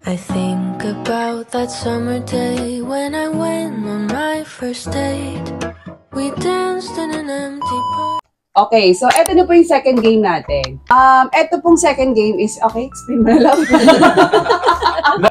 I think about that summer day when I went on my first date. We danced in an empty park. Okay, so eto na po yung second game natin. Eto pong second game is, okay, explain mo na lang.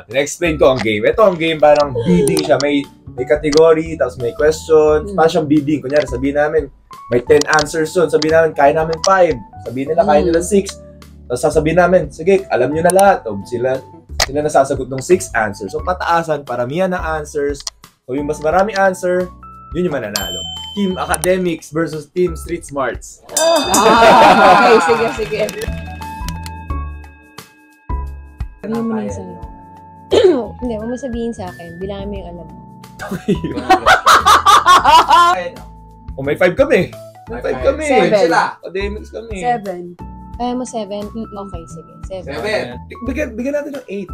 Na-explain ko ang game. Ito ang game parang bidding siya. May category, tapos may questions. Parang siyang bidding. Kunyari, sabihin namin, may 10 answers yun. Sabihin namin, kaya namin 5. Sabihin nila, kaya nila 6. Tapos sasabihin namin, sige, alam nyo na lahat. O, sila nasasagot ng 6 answers. So, pataasan, paramihan ng answers. So, yung mas marami answer, yun yung mananalo. Team Academics versus Team Street Smarts. Okay, sige. Sabihin mo na yung sa'yo. Hindi, huwag mo sabihin sa akin. Bilangin mo yung alam mo. O, may 5 kami. May 5 kami. 7. Academics kami. 7. Kaya mo 7? Okay, sige. 7. Bigyan natin ng 8.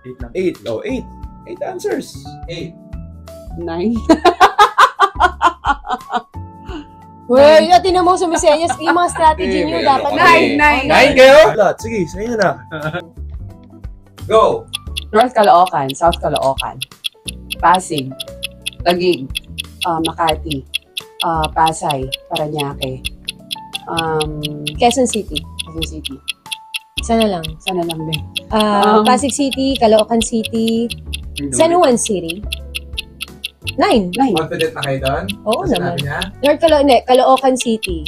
8 lang. 8. Oh, 8. 8 answers. 8. 9. Well, tinan mo sumisenyas. Yung mga strategy nyo, dapat 9. 9 kayo? Lahat. Sige, sa inyo na. Go! North Caloocan, South Caloocan, Pasig, Taguig, Makati, Pasay, Parañaque, Quezon City. Quezon City. Sana lang. Sana lang din. Pasig City, Caloocan City, San Juan City. 9. Confident na kayo doon? Oo naman. Niya? North Caloocan City.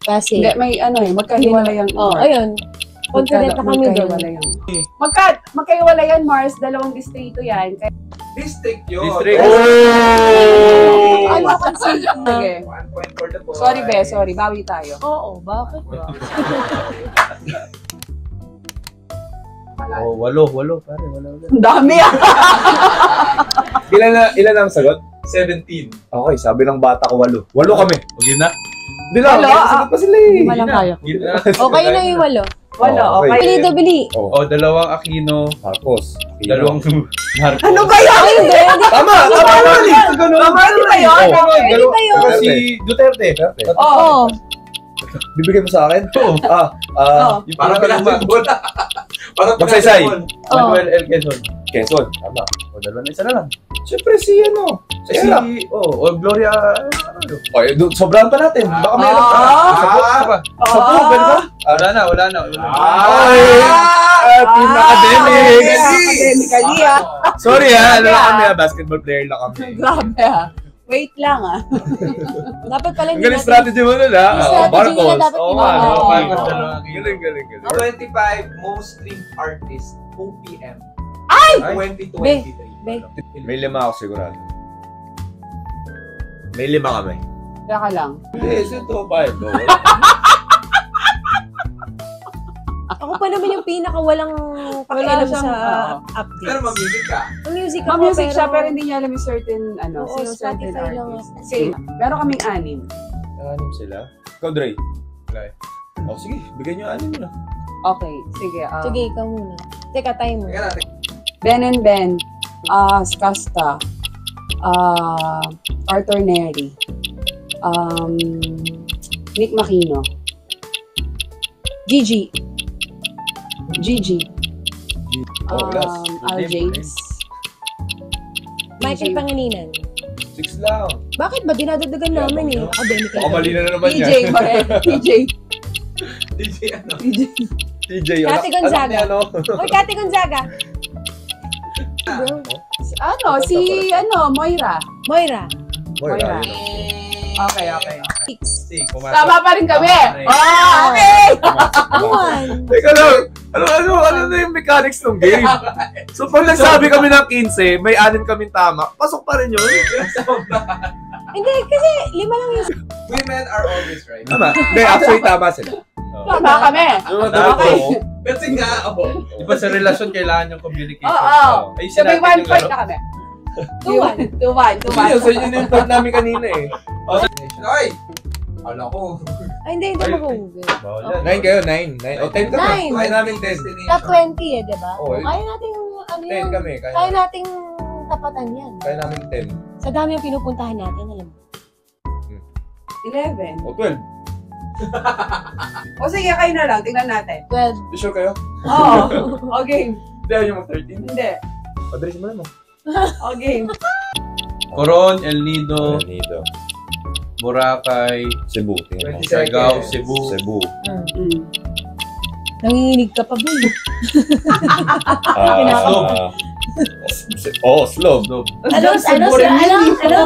Pasig. Hindi, may magkahiwalay ang Ayun. Confident na kami doon. Magkahiwalay yan, Mars. Dalawang distrito yan. District yun. District. Caloocan City. Sige. 1 point for the boy. Sorry. Bawi tayo. Oo, bakit ba? Oh, 8 pare, 8. Ang dami Ilan ang sagot? 17. Okay, sabi ng bata ko 8. 8 kami. O, yun na. Di lang, 8, sagot pa sila eh. Hindi malang kaya ko. Yun na. O, kayo na yung 8. Wala, Oh, okay. Bili, bili. Oh, O, 2 Aquino. Marcos. Dalawang Marcos. Ano ba yan? Ay, hindi. Tama! Tama ba yun? Pwede ba yun? Si Duterte. Oo. Bibigay mo sa akin? Oo. Yung Parang pinasang bola. Parang Magsaysay. Manuel L. Quezon. Quezon. Tama. O, 2 na, isa na lang. Siyempre si O Gloria. Okay, sobrahan pa natin. Baka meron pa. Sa po, ba? Wala na. Team Academics! Academically, Sorry alam kami basketball player lang kami. Grabe Wait lang Dapat pala Ang galing strategy mo nun Strategy nila dapat Marcos. iba. Galing. 25 most streamed artists OPM. Ay! 2023. May 5 ako sigurado. May 5 kami. Teka lang. Yes, ito 5. Ako pa naman yung pinaka-walang pakialam sa updates. Pero mag-music ka. Music ako, Ma-music siya pero hindi niya alam yung certain Oo, sino certain Spotify lang artist. ako. Okay. Meron kaming 6. 6 sila. Ikaw, Dre. Wala eh. Oh, sige. Bigyan nyo 6 na. Okay, sige. Sige, ikaw muna. Teka, timer. Teka natin. Ben and Ben, Skasta, Arthur Neri, Nick Makino, Gigi. Al James, Michael Pangilinan. 6 lang. Bakit ba? Dinadagdagan namin eh. Academic. Baka mali na naman TJ, yan. TJ, DJ ano? TJ. Kati Gonzaga. Ano? Uy, Kati Gonzaga. Moira. Moira. Moira. Okay. 6. Tama pa rin kami. Ah, Okay. One. Teka lang. Ano na yung mechanics ng game? So pag nagsabi kami ng 15, may 6 kaming tama, pasok pa rin yun. Hindi, kasi 5 lang yung... Women are always right. Tama. Hindi, actually tama sila. Tama kami. Okay. Kasi nga ako. Diba sa relasyon kailangan yung communication. Oo. Ay, So may 1 point na kami. 2-1. 2-1. So yun yung point namin kanina eh. Ay! Ala ko. Ay, hindi mag-google. 9 kayo, 9. O 10 kami. 9. Kaya namin 10. Top 20 eh, di ba? Oo. Kaya natin ano 10 yan. kami. Kaya nating tapatan yan. Kaya namin 10. Sa dami yung pinupuntahan natin, alam mo. 11. O 12. O sige, kayo na lang. Tingnan natin. 12. Sure kayo? Oo. Okay. Hindi, ayaw mag-13. Hindi. Padres mo na mo. Okay. Coron, El Nido, Nido. Boracay, Cebu. Tingnan mo. 20 Siargao, Cebu. Cebu. Nanginginig ka pa, Boy. Slob. Slob. Slob. Ano,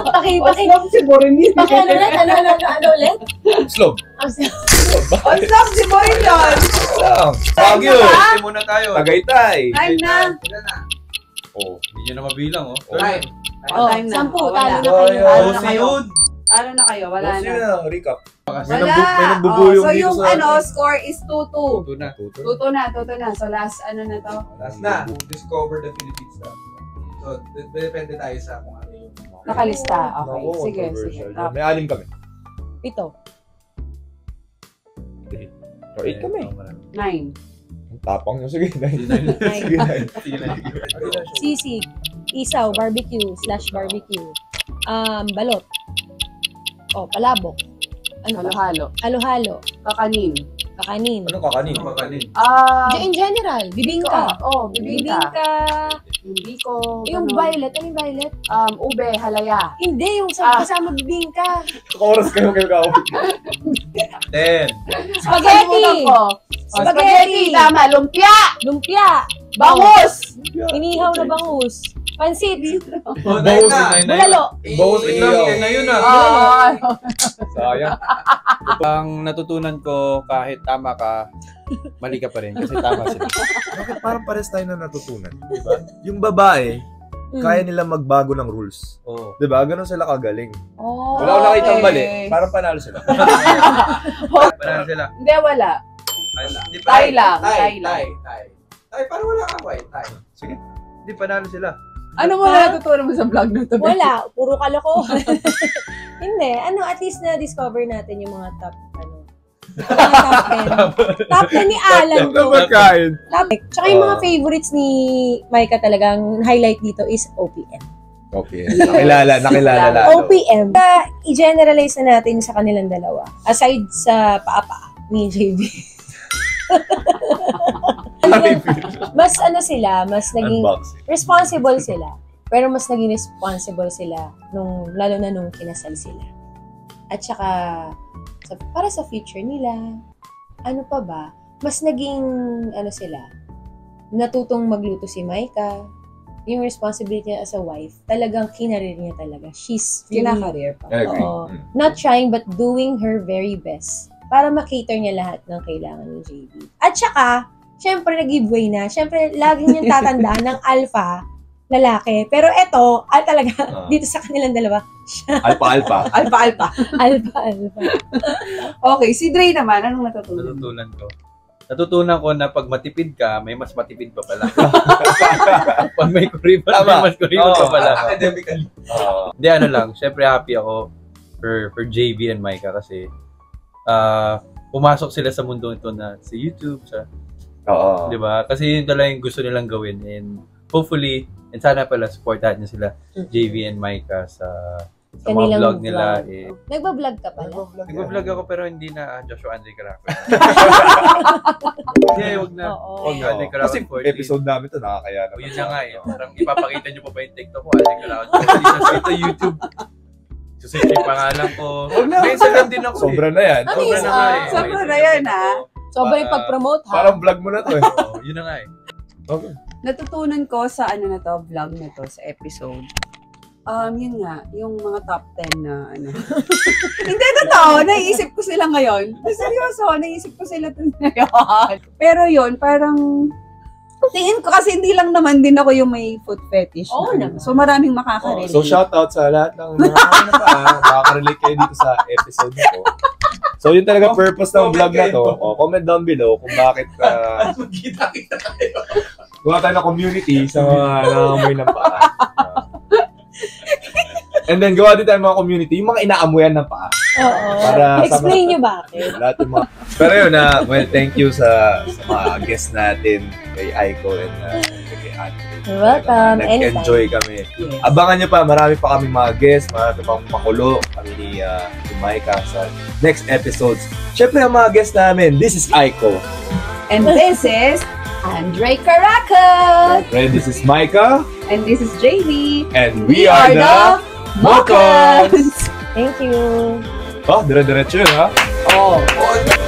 paki, si Borin yun. ano ulit? Slob. On stop si Borin yun. Lang. Baguio. Pwede muna tayo. Tagaytay. Time na. Oh. Hindi nyo na mabilang, oh. Time. Time na. 10, Oh, talo wala. na kayo. Talo na Jose kayo. yun. Talo na kayo. Wala Sige na. na, recap. May Wala. nagbubuyong So dito yung sa... score is 2-2. Tuto na. 2-2 na. So last na to. Last na, discover the Philippines na. So, depende tayo sa kung ano yung... Nakalista. Okay. Naku, Sige. controversial. Top. May 6 kami. 7. Or 8 kami. 9. Tapang nyo. Sige, 9. Sige na. Sige na. Sisig, isaw, barbecue/barbecue. Balot. Palabok. Ano pa? Halo-halo. Halo-halo. Kakanin. Kakanin. Ano kakanin? Makanin. In general, bibingka. Bibingka. Biko. Yung violet, ano yung violet? Ube, halaya. Hindi, yung kasama bibingka. Oras kayo gawin. 10. Spaghetti! Spaghetti. Tama. Lumpia. Lumpia! Bangus. Inihaw na bangus. Pansit! Oh, Bangus. Bulalo! Bangus Wait na yun ah. Sayang. Ang natutunan ko, kahit tama ka, mali ka pa rin kasi tama sila. Bakit parang pares tayo na natutunan? Diba? Yung babae, kaya nila magbago ng rules. Oo. Diba? Ganon sila kagaling. Oh, Wala ko nakitang mali. Parang panalo sila. Panalo sila. Hindi, wala. Di Tay lang. Tay, parang wala ka, boy. Tay. Sige. Di panalo sila. Ano mo na natutunan mo sa vlog na to? Wala, puro kalokohan. Hindi, at least na-discover natin yung mga top, top 10 ni Alan. Magkain. Tsaka yung mga favorites ni Micah talagang highlight dito is OPM. Okay. Nakilala lalo. OPM. I-generalize na natin sa kanilang dalawa. Aside sa paa ni JB. Mas mas naging Unboxing. responsible sila. Pero mas naging responsible sila lalo na nung kinasal sila. At saka para sa future nila, ano pa ba? Mas naging sila. Natutong magluto si Micah. Yung responsibility niya as a wife, talagang kinarir niya talaga. She's really, Kinakareer pa. I agree. oo, not trying but doing her very best para ma-cater niya lahat ng kailangan ni JB. At saka, syempre nag-giveaway na. Syempre, lagi niyang tatandaan ng alpha, lalaki. Pero eto, talaga, dito sa kanilang dalawa, siya, Alpa. Alpa. alpha. Okay, si Dre naman, anong natutunan? Natutunan ko na pag matipid ka, may mas matipid pa pala. Pag may kuripot, Tama. may mas kuripot pa pala. Academically. Hindi, lang. Syempre happy ako for JB and Micah kasi pumasok sila sa mundo ito na sa YouTube, Oo. di ba? Kasi yun talaga yung gusto nilang gawin and hopefully, and sana pala supportahan niyo sila, JB and Micah sa mga Kanilang vlog nila. vlog. Nagbablog ka pala? Nag-vlog ako pero hindi na Joshua Andre Caraco. Hindi, wag na. Oo. Wag na, Andre Caraco Kasi 40. episode namin to nakakaya O, yun na nga eh. Parang ipapakita niyo pa ba yung TikTok ko? Andre Caraco. Ito YouTube. Susunod yung pangalan ko. May Instagram din ako. Sobra na yan. Ano Sobra yun? na nga eh. Sobra May na Instagram yan, din ha? ako. Sobrang pag-promote, ha? Parang vlog mo na to eh. Oo, yun na nga eh. Okay. Natutunan ko sa vlog na to, sa episode. Yun nga, yung mga top 10 na Hindi, totoo. Naiisip ko sila ngayon. Seryoso, naiisip ko sila ngayon. Pero yun, parang tingin ko kasi hindi lang naman din ako yung may foot fetish. Oo na. naman. So maraming makaka-relate. So shoutout sa lahat ng mga makaka-relate kayo dito sa episode na to. So yun talaga purpose ng vlog na to. Comment down below kung bakit Magkita-kita tayo. gawa tayo ng community sa mga nangangamoy ng paa. And then gawa din tayo ng mga community, yung mga inaamuyan ng paa. Oo. Para sa Explain nyo bakit. Lahat yung mga... Pero yun well, thank you sa mga guests natin, kay Aiko and kay Andre. You're welcome. Nag-enjoy kami. Abangan nyo pa, marami pa kami mga guests, marami pang makulo kami ni Micah sa next episodes. Siyempre ang mga guests namin, this is Aiko. And this is I'm Dre Caracas! And this is Micah. And this is JV. And we are the Mocons! Thank you. Oh, dire-diretso yun ha? Oh.